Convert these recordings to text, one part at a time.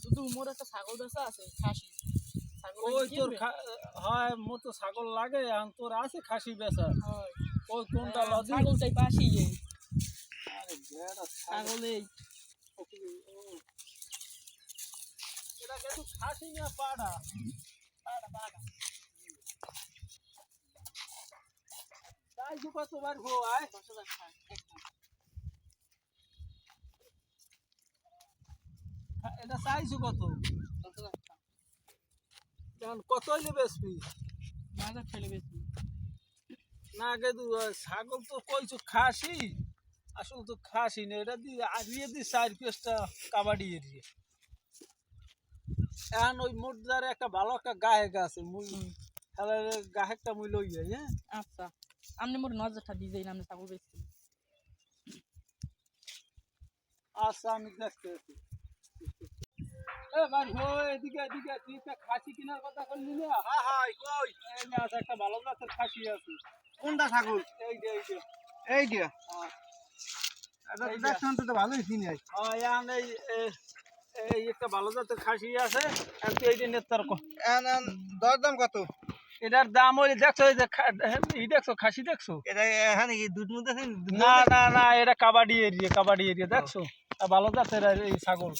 কিন্তু মোর একটা ছাগল বেচা আছে খাসি ছাগল ওই তোর হয় মোর তো ছাগল লাগে এখন তোর আছে খাসি বেচা হয় ওই কোনটা লদি ছাগল চাই পাশি আরে বেড়া ছাগল এই এটা কিন্তু খাসি না পাড়া পাড়া পাড়া তাই দুটো তোমার গো আয় 10,000 টাকা এটা চাইছো কত 10,000 টাকা এখন কত হইলে বেচবি বাজার ফেলে বেশি না কিন্তু ছাগল তো কইছো খাসি আসল তো খাসি না এটা দিয়ে আরিয়ে দি 4 পিসটা কাবাডি এরিয়ে এখন ওই মোটদারে একটা ভালো একটা গায়ক আছে মুই তাহলে গায়কটা মুই লই যাই হ্যাঁ আচ্ছা আপনি মোর 9,000 টাকা দিয়ে যাই আপনি ছাগল বেচছি আচ্ছা আমি দেখতে আছি এ ভাই এদিকে এদিকে তুই একটা খাসি কেনার কথা করলি না হ্যাঁ হ্যাঁ কই এই যে আছে একটা ভালো জাতের খাসি আছে কোনটা ছাগল? এই যে এই যে হ্যাঁ এটা দেখছেন তো ভালোই চিনি আই। হ্যাঁ এখন এই একটা ভালো জাতের খাসি আছে আর তুই এই যে নেতার দরদাম কত? এটার দাম ওই দেখছো এই যে দেখছো খাসি দেখছো এটা এখানে কি দুধ মধ্যে আছে? না না না এটা কাবাডি এরিয়া দেখছো আর ভালো জাতের এই ছাগল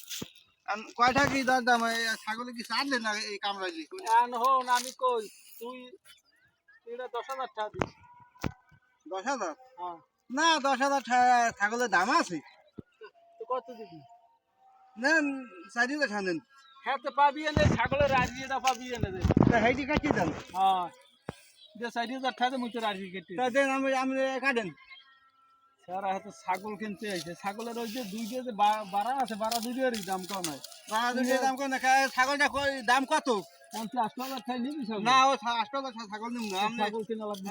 কয়টা কি দরদাম? ছাগলে কি চাঁদলে না এই কামড়াইলি? এখন হন আমি কই তুই এটা 10,000 টাকা দিস 10,000? হ্যাঁ না 10,000 ছাগলের দাম আছে। তো কত দিবি নেন 4,000 টাকা নেন। হ্যাঁ তো পাবি এনে ছাগলের রাজিটা পাবি এনে দে হেঁটে কাটিয়ে দেন। হ্যাঁ যে 4,000 টাকা মুই তো রাজি কেটে তা দেন আমি কাটেন। স্যার হয়তো ছাগল কিনতে আইছে ছাগলের ওই যে দুইটা যে বাড়া আছে বাড়া দুইটারই দাম কম হয় বাড়া দুধের দাম কত? ছাগলটা দাম কত? 50,000 টাকা নিবি না ও 8,000 ছাগল নিব না। ছাগল কিনা লাগবে